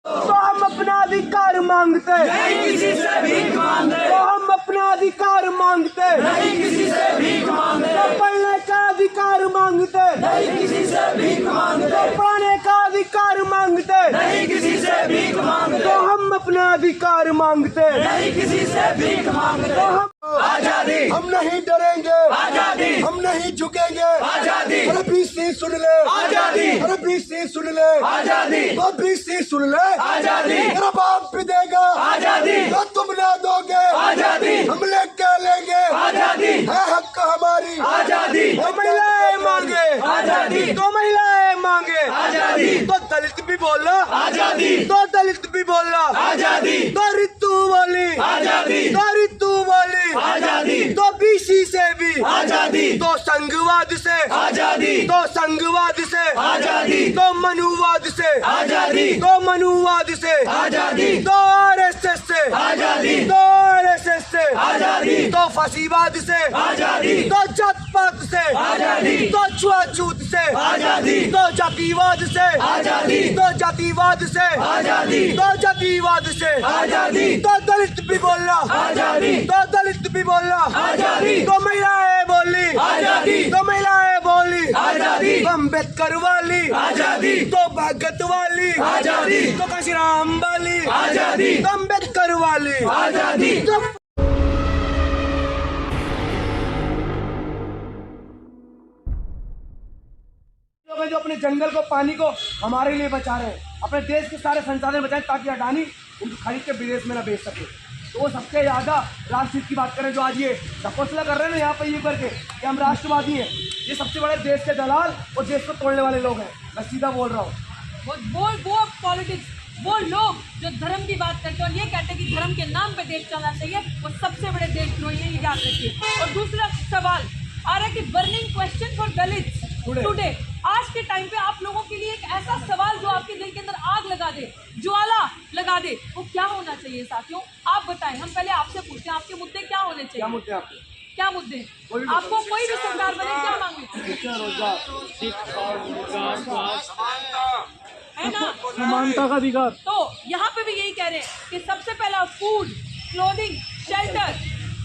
तो हम अपना अधिकार मांगते, नहीं किसी से भीख मांगते, तो हम अपना अधिकार मांगते, नहीं किसी से भीख मांगते, तो पढ़ने का अधिकार मांगते, नहीं किसी से भीख मांगते, तो पढ़ने का अधिकार मांगते, नहीं किसी से भीख मांगते, तो हम अपना अधिकार मांगते, नहीं किसी से भीख मांगते। तो हम आजादी, हम नहीं डरेंगे, आजादी, हम नहीं झुकेंगे। आजादी, अरे बीसी सुन ले, आजादी, अरे बीसी सुन ले, आजादी, तो बीसी सुन ले, आजादी, तेरा बाप भी देगा, आजादी, तो तुम ना दोगे, आजादी, हम लेके लेंगे, आजादी, है हक हमारी, आजादी, तो महिलाएं मांगे, आजादी, तो महिलाएं मांगे, आजादी, तो दलित भी बोला, आजादी, तो दलित भी बोला, आजादी, तो रितु बोली, आजादी, तो रितु बोली, आजादी, तो बीसी से भी, आजादी, तो संघवाद से, आजादी, तो संघवाद से, आजादी, तो मनुवाद से, आजादी, तो मनुवाद से, आजादी, तो आरएसएस से, आजादी, तो आरएसएस से, आजादी, तो फसीबाद से, आजादी, तो जात पात से, आजादी, तो छुआछूत से, आजादी, तो जातिवाद से, आजादी, तो जातिवाद से, आजादी, तो जातिवाद से, आजादी, तो दलित भी बोला, आजादी, तो दलित भी बोला, आजादी, तो महिलाएं बोली, आजादी, तो महिलाएं बोली, आजादी, तो अम्बेडकर वाली, आजादी, तो भगत वाली, आजादी, तो काशीराम वाली, आजादी, तो अम्बेडकर वाली, आजादी। तो लोग हैं जो अपने जंगल को, पानी को हमारे लिए बचा रहे हैं, अपने देश के सारे संसाधन बचाएं ताकि अडानी उनको खरीद के विदेश में ना बेच सके। तो वो सबसे ज्यादा राष्ट्रहित की बात करें, जो आज ये तपस्या कर रहे हैं ना यहाँ पे ये करके कि हम राष्ट्रवादी हैं, ये सबसे बड़े देश के दलाल और देश को तोड़ने वाले लोग हैं। मैं सीधा बोल रहा हूँ। वो पॉलिटिक्स, वो लोग जो धर्म की बात करते हैं और ये कहते हैं कि धर्म के नाम पे देश चलना चाहिए, वो सबसे बड़े देशद्रोही हैं, ये याद रखिए। और दूसरा सवाल आ रहा है कि burning question for Dalit today, आज के टाइम पे आप लोगों के लिए एक ऐसा सवाल जो आपके दिल के अंदर आग लगा दे, ज्वाला लगा दे, वो क्या होना चाहिए साथियों? आप बताएं। हम पहले आपसे पूछते हैं, आपके मुद्दे क्या होने चाहिए? क्या मुद्दे आपके? क्या मुद्दे आपको? कोई भी सरकार बने, क्या मांगे? है ना, समानता का अधिकार। तो यहाँ पे भी यही कह रहे हैं कि सबसे पहला फूड, क्लोथिंग, शेल्टर,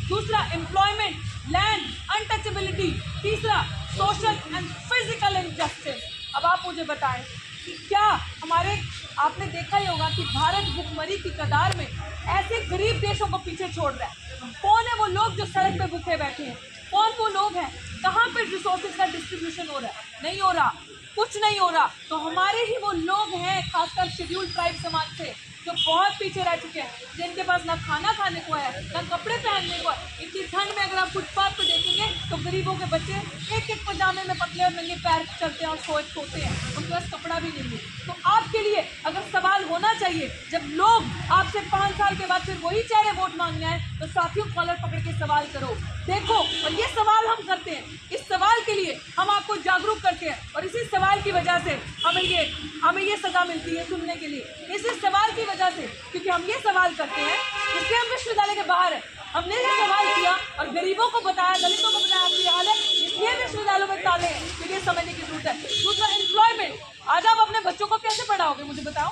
दूसरा एम्प्लॉयमेंट, लैंड, अनटचेबिलिटी, तीसरा सोशल एंड फिजिकल इंजस्टिस। अब आप मुझे बताएं कि क्या हमारे, आपने देखा ही होगा कि भारत भुखमरी की कतार में ऐसे गरीब देशों को पीछे छोड़ रहा है। कौन है वो लोग जो सड़क पे भूखे बैठे हैं? कौन वो लोग हैं? कहाँ पे रिसोर्सेज का डिस्ट्रीब्यूशन हो रहा है? नहीं हो रहा, कुछ नहीं हो रहा। तो हमारे ही वो लोग हैं, खासकर शेड्यूल्ड ट्राइब समाज से, जो बहुत पीछे रह चुके हैं, जिनके पास ना खाना खाने को है, ना कपड़े पहनने को है। इतनी ठंड में अगर आप फुटपाथ पे देखेंगे तो गरीबों के बच्चे एक एक पजामे में पतले और नंगे पैर चलते हैं और सोते हैं, उनके पास कपड़ा भी नहीं है। तो आपके लिए अगर सवाल होना चाहिए, जब लोग आपसे 5 साल के बाद फिर वही चेहरे वोट मांगने आए, तो साथियों कॉलर पकड़ के सवाल करो, देखो। और ये सवाल हम करते हैं, इस सवाल के लिए हम आपको जागरूक करते हैं, और इसी सवाल की वजह से हमें ये सजा मिलती है सुनने के लिए। इसी सवाल की वजह से, क्योंकि हम ये सवाल करते हैं, इसलिए हम विश्वविद्यालय के बाहर है। हमने ये सवाल किया और गरीबों को बताया, दलितों को बताया आपकी हाल है, इसलिए विश्वविद्यालयों में ताले हैं, क्योंकि ये समझने की जरूरत है। दूसरा एम्प्लॉयमेंट, आज आप अपने बच्चों को कैसे पढ़ाओगे, मुझे बताओ?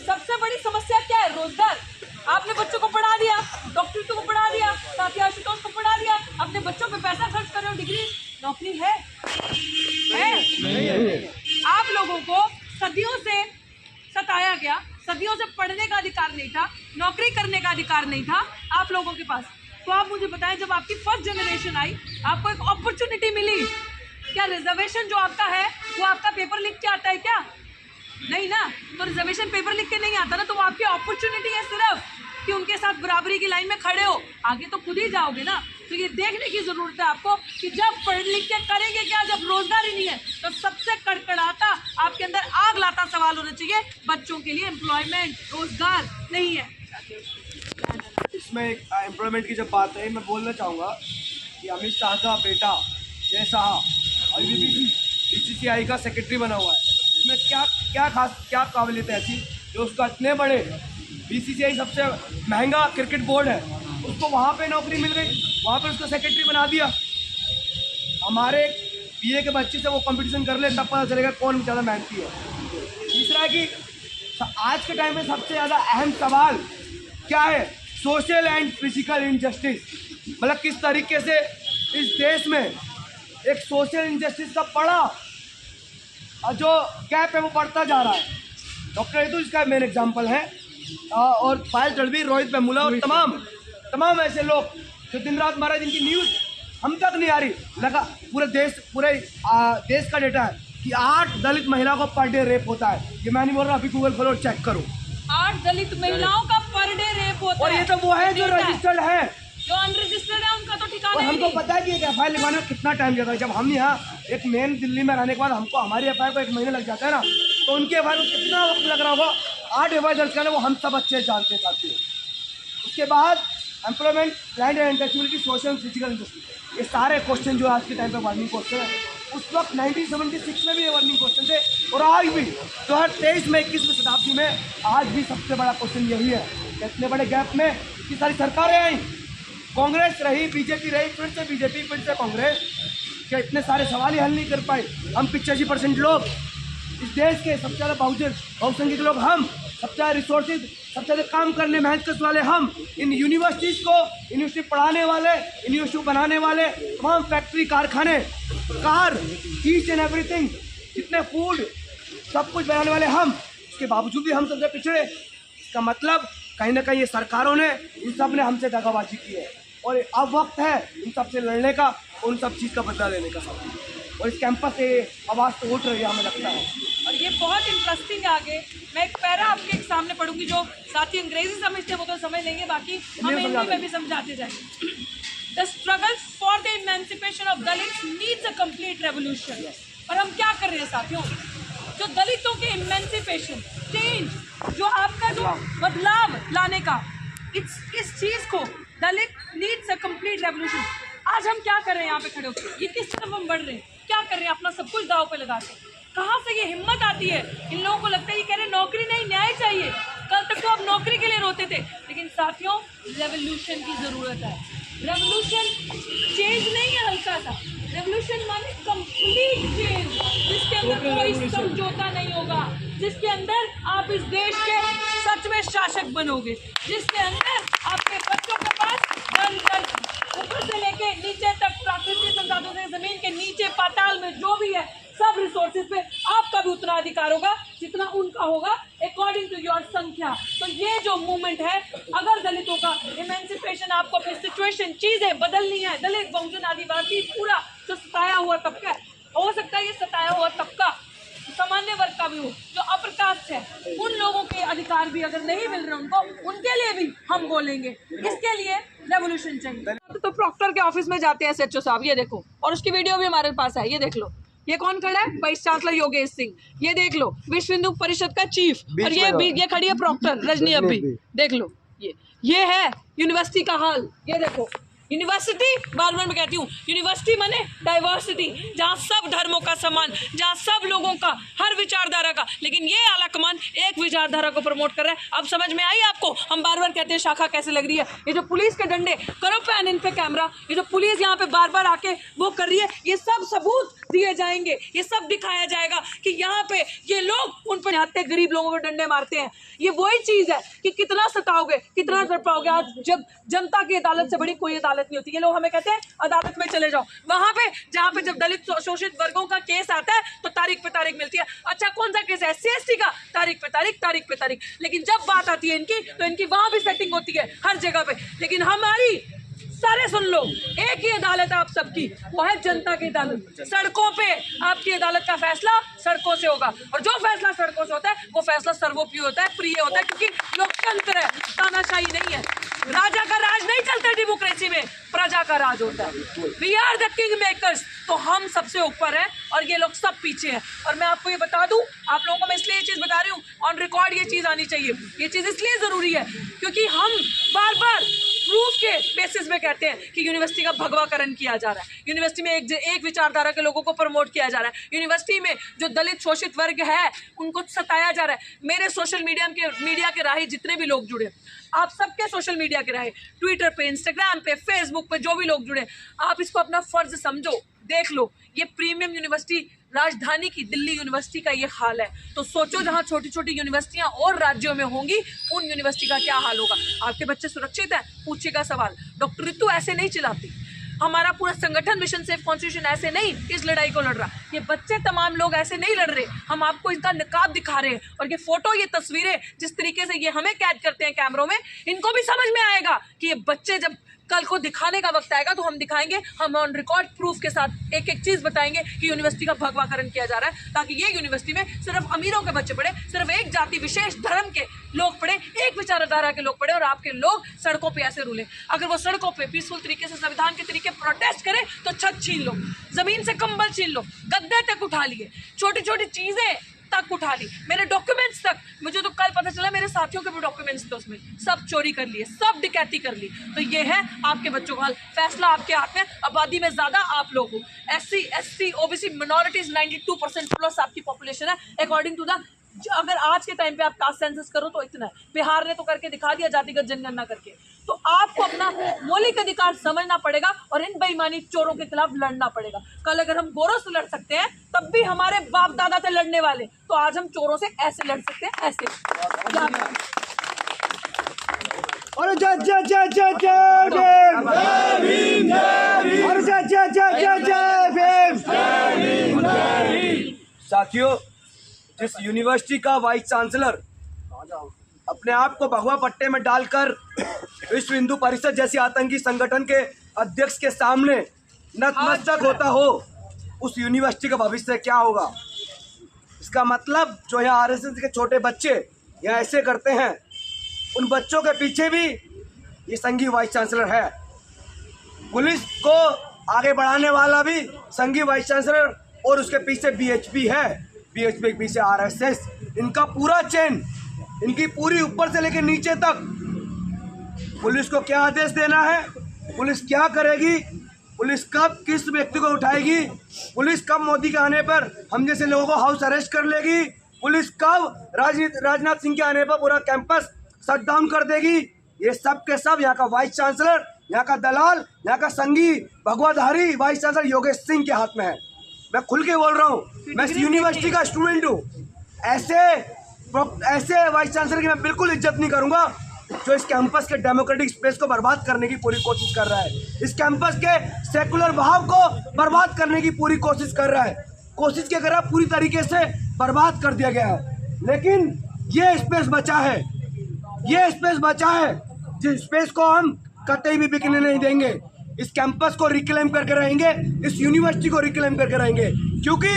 सबसे बड़ी समस्या क्या है? रोजगार। आपने बच्चों को पढ़ा दिया, डॉक्टर को पढ़ा दिया, साथी आशुतोष को पढ़ा दिया, अपने बच्चों पे पैसा खर्च कर रहे हो, डिग्री, नौकरी है? आप लोगों को सदियों से सताया गया, सदियों से पढ़ने का अधिकार नहीं था, नौकरी करने का अधिकार नहीं था आप लोगों के पास। तो आप मुझे बताएं, जब आपकी फर्स्ट जनरेशन आई, आपको एक अपॉर्चुनिटी मिली, क्या रिजर्वेशन जो आपका है वो आपका पेपर लिख के आता है क्या? नहीं ना। तो रिजर्वेशन पेपर लिख के नहीं आता ना, तो वो आपकी अपॉर्चुनिटी है सिर्फ कि उनके साथ बराबरी की लाइन में खड़े हो। आगे तो खुद ही जाओगे ना। तो ये देखने की जरूरत है आपको कि जब पढ़ लिख के करेंगे क्या, जब रोजगार ही नहीं है, तो सबसे कड़कड़ाता, आपके अंदर आग लाता सवाल होना चाहिए, बच्चों के लिए एम्प्लॉयमेंट, रोजगार नहीं है। इसमें एक एम्प्लॉयमेंट की जब बात है, मैं बोलना चाहूँगा कि अमित शाह का बेटा जय शाह अभी भी BCCI का सेक्रेटरी बना हुआ है। इसमें क्या काबिलियत है ऐसी जो उसका इतने बड़े BCCI सबसे महंगा क्रिकेट बोर्ड है, उसको वहाँ पे नौकरी मिल गई, वहाँ पे उसको सेक्रेटरी बना दिया। हमारे BA के बच्चे से वो कंपटीशन कर ले, तब पता चलेगा कौन ज़्यादा मेहनती है। तीसरा है कि आज के टाइम में सबसे ज़्यादा अहम सवाल क्या है? Social and physical injustice. मतलब किस तरीके से इस देश में एक सोशल इनजस्टिस का बड़ा जो गैप है वो बढ़ता जा रहा है। डॉक्टर यदु इसका मेन एग्जाम्पल है, और पायल तड़वी, रोहित वेमुला और तमाम ऐसे लोग जो दिन रात मारा, जिनकी न्यूज़ हम तक नहीं आ रही। लगा पूरे देश का डेटा है कि 8 दलित महिला को पर डे रेप होता है। ये मैं नहीं बोल रहा, अभी गूगल खोलो और चेक करो। 8 दलित महिलाओं का पर डे रेप होता और है। ये तो वो है जो रजिस्टर्ड है, जो अनरजिस्टर्ड है उनका तो ठिकाना और ही हमको नहीं। पता है कि एक एफ आई आर लिखवाने में कितना टाइम जाता है। जब हम यहाँ एक मेन दिल्ली में रहने के बाद हमको हमारी एफ आई आर को 1 महीने लग जाता है ना, तो उनकी एफ आई आर को कितना वक्त लग रहा होगा? 8 एफ आई आर दर्ज करने, वो हम सब अच्छे जानते हैं। उसके बाद employment, land and untouchability, social physical industry, ये सारे क्वेश्चन जो आज के टाइम पे वर्निंग क्वेश्चन है, उस वक्त 1976 में भी ये वर्निंग क्वेश्चन थे, और आज भी 2023 में 21वीं शताब्दी में आज भी सबसे बड़ा क्वेश्चन यही है। इतने बड़े गैप में इतनी सारी सरकारें आई, कांग्रेस रही, बीजेपी रही, फिर से बीजेपी, फिर से कांग्रेस, क्या इतने सारे सवाल ही हल नहीं कर पाए? हम 85% लोग इस देश के सबसे ज़्यादा बहुसंख्यक लोग, हम सबसे ज़्यादा रिसोर्सेज, सबसे ज़्यादा काम करने मेहनत वाले, हम इन यूनिवर्सिटीज़ को, यूनिवर्सिटी पढ़ाने वाले, यूनिवर्सिटी बनाने वाले, तमाम फैक्ट्री, कारखाने, कार, ईच एंड एवरीथिंग, जितने फूड, सब कुछ बनाने वाले हम, इसके बावजूद भी हम सबसे पिछड़े। इसका मतलब कहीं ना कहीं ये सरकारों ने, इन सब ने हमसे दगाबाजी की है, और अब वक्त है इन सब से लड़ने का, उन सब चीज़ का बदला लेने का। और इस कैंपस से आवाज़ तो उठ रही है, हमें लगता है। और ये बहुत इंटरेस्टिंग है। आगे मैं एक पैरा आपके सामने पढ़ूंगी, जो साथी अंग्रेजी समझते हैं वो तो समझ लेंगे, बाकी हम हिंदी में भी समझाते जाएंगे। The struggle for the emancipation of Dalits needs a complete revolution. और हम क्या कर रहे हैं साथियों? जो दलितों के इमेंसिपेशन, चेंज, जो आपका जो बदलाव लाने का, इस चीज़ को दलित नीड्स अ कंप्लीट रेवोल्यूशन। आज हम क्या कर रहे हैं यहाँ पे खड़े होकर? ये किस तरफ हम बढ़ रहे हैं? क्या कर रहे हैं? अपना सब कुछ दाव पे लगा के। कहाँ से ये हिम्मत आती है? इन लोगों को लगता है ये कह रहे नौकरी नहीं, न्याय चाहिए। कल तक तो आप नौकरी के लिए रोते थे, लेकिन साथियों रेवोल्यूशन की ज़रूरत है। रेवोल्यूशन चेंज नहीं है हल्का सा, रेवोल्यूशन माने कंप्लीट चेंज, जिसके अंदर कोई समझौता नहीं होगा, जिसके अंदर आप इस देश के सच में शासक बनोगे, जिसके अंदर आपके बच्चों के पास ऊपर से लेके नीचे तक प्राकृतिक संसाधनों से जमीन के नीचे पाताल में जो भी है सब रिसोर्सेज पे आपका भी उतना अधिकार होगा जितना उनका होगा, अकॉर्डिंग टू योर संख्या। तो ये जो मूवमेंट है, अगर दलितों का इमेंसिपेशन, आपको अपनी सिचुएशन, चीजें बदलनी है, दलित, बहुजन, आदिवासी, पूरा जो सताया हुआ तबका है, हो सकता है ये सताया हुआ तबका सामान्य वर्ग का भी हो, जो अप्रकाश है, उन लोगों के अधिकार भी अगर नहीं मिल रहे उनको, उनके लिए भी हम बोलेंगे। इसके लिए रेवोल्यूशन चाहिए। तो प्रॉक्टर के ऑफिस में जाते हैं एसएचओ साहब, ये देखो, और उसकी वीडियो भी हमारे पास है, ये देख लो। ये कौन खड़ा है? Vice chancellor Yogesh Singh. ये देख लो, विश्व हिंदू परिषद का चीफ, और ये खड़ी है प्रॉक्टर रजनी अब्बी। देख लो, ये है यूनिवर्सिटी का हाल। ये देखो, यूनिवर्सिटी, बार बार मैं कहती हूँ, यूनिवर्सिटी माने डाइवर्सिटी, जहाँ सब धर्मों का सम्मान, जहाँ सब लोगों का, हर विचारधारा का, लेकिन ये आला कमान एक विचारधारा को प्रमोट कर रहा है। अब समझ में आई आपको? हम बार बार कहते हैं शाखा कैसे लग रही है। ये जो पुलिस के डंडे, करो पैन इन पे कैमरा, ये जो पुलिस यहाँ पे बार बार आके वो कर रही है, ये सब सबूत दिए जाएंगे, ये सब दिखाया जाएगा कि यहाँ पे ये लोग उन पर आते गरीब लोगों को डंडे मारते हैं। ये वही चीज़ है कि कितना सताओगे, कितना कर पाओगे। आज जब जनता की अदालत से बड़ी कोई अदालत नहीं होती, ये लोग हमें कहते हैं अदालत में चले जाओ, वहां पे जहां पे जब दलित शोषित वर्गों का केस आता है तो तारीख पे तारीख मिलती है। अच्छा, कौन सा केस है? SC का, तारीख पे तारीख, तारीख पे तारीख। लेकिन जब बात आती है इनकी, तो इनकी वहां भी सेटिंग होती है हर जगह पे। लेकिन हमारी सारे सुन लो, एक ही अदालत है आप सबकी, वो है जनता की अदालत। सड़कों पे आपकी अदालत का फैसला सड़कों से होगा, और जो फैसला सड़कों से होता है वो फैसला सर्वोपरि होता है, प्रिय होता है, क्योंकि लोकतंत्र है, तानाशाही नहीं है। राजा का राज नहीं चलता डेमोक्रेसी में, प्रजा का राज होता है। We are the king makers, तो हम सबसे ऊपर हैं और ये लोग सब पीछे हैं। और मैं आपको ये बता दूं, आप लोगों को मैं इसलिए ये चीज़ बता रही हूँ, ऑन रिकॉर्ड ये चीज़ आनी चाहिए। ये चीज़ इसलिए ज़रूरी है क्योंकि हम बार बार प्रूफ के बेसिस में कहते हैं कि यूनिवर्सिटी का भगवाकरण किया जा रहा है, यूनिवर्सिटी में एक विचारधारा के लोगों को प्रमोट किया जा रहा है, यूनिवर्सिटी में जो दलित शोषित वर्ग है उनको सताया जा रहा है। मेरे सोशल मीडिया के राही जितने भी लोग जुड़े, आप सबके सोशल मीडिया के राहे, ट्विटर पे, इंस्टाग्राम पे, फेसबुक पे जो भी लोग जुड़े, आप इसको अपना फर्ज समझो, देख लो। ये प्रीमियम यूनिवर्सिटी राजधानी की दिल्ली यूनिवर्सिटी का ये हाल है, तो सोचो जहाँ छोटी छोटी यूनिवर्सिटियां और राज्यों में होंगी उन यूनिवर्सिटी का क्या हाल होगा। आपके बच्चे सुरक्षित हैं? पूछेगा सवाल। डॉक्टर रितु ऐसे नहीं चिल्लाती, हमारा पूरा संगठन मिशन सेफ कॉन्स्टिट्यूशन ऐसे नहीं इस लड़ाई को लड़ रहा, ये बच्चे तमाम लोग ऐसे नहीं लड़ रहे। हम आपको इनका निकाब दिखा रहे हैं और ये फोटो, ये तस्वीरें जिस तरीके से ये हमें कैद करते हैं कैमरों में, इनको भी समझ में आएगा कि ये बच्चे जब कल को दिखाने का वक्त आएगा तो हम दिखाएंगे, हम ऑन रिकॉर्ड प्रूफ के साथ एक एक चीज बताएंगे कि यूनिवर्सिटी का भगवाकरण किया जा रहा है, ताकि ये यूनिवर्सिटी में सिर्फ अमीरों के बच्चे पढ़े, सिर्फ एक जाति विशेष धर्म के लोग पढ़े, एक विचारधारा के लोग पढ़े और आपके लोग सड़कों पे ऐसे रूले। अगर वो सड़कों पे पीसफुल तरीके से संविधान के तरीके प्रोटेस्ट करे तो छत छीन लो, जमीन से कंबल छीन लो, गद्दे तक उठा लिए, छोटी छोटी चीजें तक उठा ली, मेरे डॉक्यूमेंट्स तक, मुझे तो कल पता चला मेरे साथियों के भी डॉक्यूमेंट्स थे उसमें, सब चोरी कर लिए, सब डकैती कर ली। तो ये है आपके बच्चों का हाल। फैसला आपके हाथ में, आबादी में ज्यादा आप लोग हो, SC ST OBC मिनॉरिटीज 92% प्लस आपकी पॉपुलेशन है अकॉर्डिंग टू द, अगर आज के टाइम पे आप कास्ट सेंसस करो तो इतना है, बिहार ने तो करके दिखा दिया जातिगत जनगणना करके। तो आपको अपना मौलिक अधिकार समझना पड़ेगा और इन बेईमानी चोरों के खिलाफ लड़ना पड़ेगा। कल अगर हम गोरों से लड़ सकते हैं तब भी हमारे बाप दादा थे लड़ने वाले, तो आज हम चोरों से ऐसे लड़ सकते हैं, ऐसे। और जय जय जय जय जय भीम, और जय जय जय जय जय भीम। साथियों, जिस यूनिवर्सिटी का वाइस चांसलर अपने आप को भगवा पट्टे में डालकर विश्व हिंदू परिषद जैसी आतंकी संगठन के अध्यक्ष के सामने नतमस्तक होता हो, उस यूनिवर्सिटी का भविष्य क्या होगा? इसका मतलब जो यहाँ RSS के छोटे बच्चे यहाँ ऐसे करते हैं, उन बच्चों के पीछे भी ये संघीय वाइस चांसलर है। पुलिस को आगे बढ़ाने वाला भी संघीय वाइस चांसलर और उसके पीछे BHP है, BHP के पीछे RSS। इनका पूरा चेन, इनकी पूरी ऊपर से लेकर नीचे तक, पुलिस को क्या आदेश देना है, पुलिस क्या करेगी, पुलिस कब किस व्यक्ति को उठाएगी, पुलिस कब मोदी के आने पर हम जैसे लोगों को हाउस अरेस्ट कर लेगी, पुलिस कब राजनाथ सिंह के आने पर पूरा कैंपस शट डाउन कर देगी, ये सब के सब यहाँ का वाइस चांसलर, यहाँ का दलाल, यहाँ का संघी भगवाधारी वाइस चांसलर योगेश सिंह के हाथ में है। मैं खुल के बोल रहा हूँ, मैं इस यूनिवर्सिटी का स्टूडेंट हूँ। ऐसे वाइस चांसलर की मैं बिल्कुल इज्जत नहीं करूँगा जो इस कैंपस के डेमोक्रेटिक स्पेस को बर्बाद करने की पूरी कोशिश कर रहा है, इस कैंपस के सेकुलर भाव को बर्बाद करने की पूरी कोशिश कर रहा है। कोशिश क्या कर रहा है, पूरी तरीके से बर्बाद कर दिया गया है। लेकिन ये स्पेस बचा है, ये स्पेस बचा है, जिस स्पेस को हम कतई भी बिकने नहीं देंगे। इस कैंपस को रिक्लेम करके रहेंगे, इस यूनिवर्सिटी को रिक्लेम करके रहेंगे, क्योंकि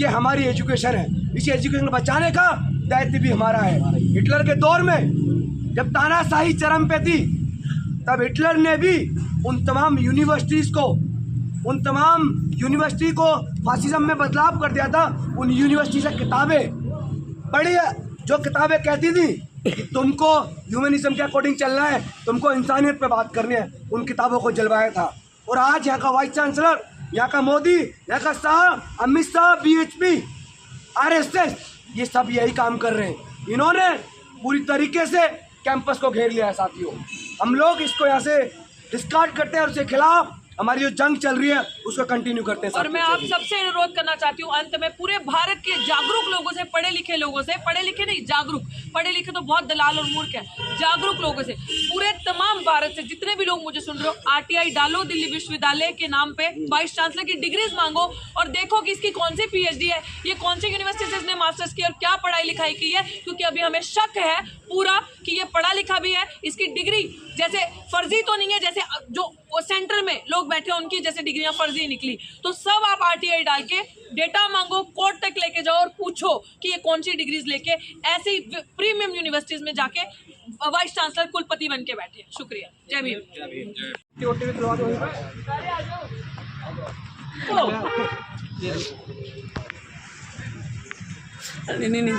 ये हमारी एजुकेशन है। इस एजुकेशन को बचाने का दायित्व भी हमारा है। हिटलर के दौर में जब तानाशाही चरम पे थी, तब हिटलर ने भी उन तमाम यूनिवर्सिटी को फासिज्म में बदलाव कर दिया था। उन यूनिवर्सिटी से किताबें पढ़ी, जो किताबें कहती थी कि तुमको ह्यूमनिज्म के अकॉर्डिंग चलना है, तुमको इंसानियत पे बात करनी है, उन किताबों को जलवाया था। और आज यहाँ का वाइस चांसलर, यहाँ का मोदी, यहाँ का शाह, अमित शाह, BHP, RSS, ये सब यही काम कर रहे हैं। इन्होंने पूरी तरीके से कैंपस को घेर लिया है। साथियों, हम लोग इसको यहाँ से डिस्कार्ड करते हैं और उसके खिलाफ हमारी जो जंग चल रही है उसको कंटिन्यू करते हैं। और मैं आप सबसे अनुरोध करना चाहती हूँ अंत में, पूरे भारत के जागरूक लोगों से, पढ़े लिखे लोगों से, पढ़े लिखे नहीं जागरूक, पढ़े लिखे तो बहुत दलाल और मूर्ख है, जागरूक लोगों से, पूरे तमाम भारत से जितने भी लोग मुझे सुन रहे हो, RTI डालो, दिल्ली विश्वविद्यालय के नाम पे वाइस चांसलर की डिग्रीज मांगो और देखो कि इसकी कौन सी PhD है, ये कौन सी यूनिवर्सिटी से इसने मास्टर्स की और क्या पढ़ाई लिखाई की है, क्योंकि अभी हमें शक है पूरा कि ये पढ़ा लिखा भी है। इसकी डिग्री जैसे फर्जी तो नहीं है, जैसे जो सेंटर में लोग बैठे उनकी जैसे डिग्रियां फर्जी निकली, तो सब आप RTI डाल के डेटा मांगो, कोर्ट तक लेके जाओ और पूछो कि ये कौन सी डिग्रीज लेके ऐसी प्रीमियम यूनिवर्सिटीज में जाके वाइस चांसलर कुलपति बन के बैठे। शुक्रिया। जय भीम। नहीं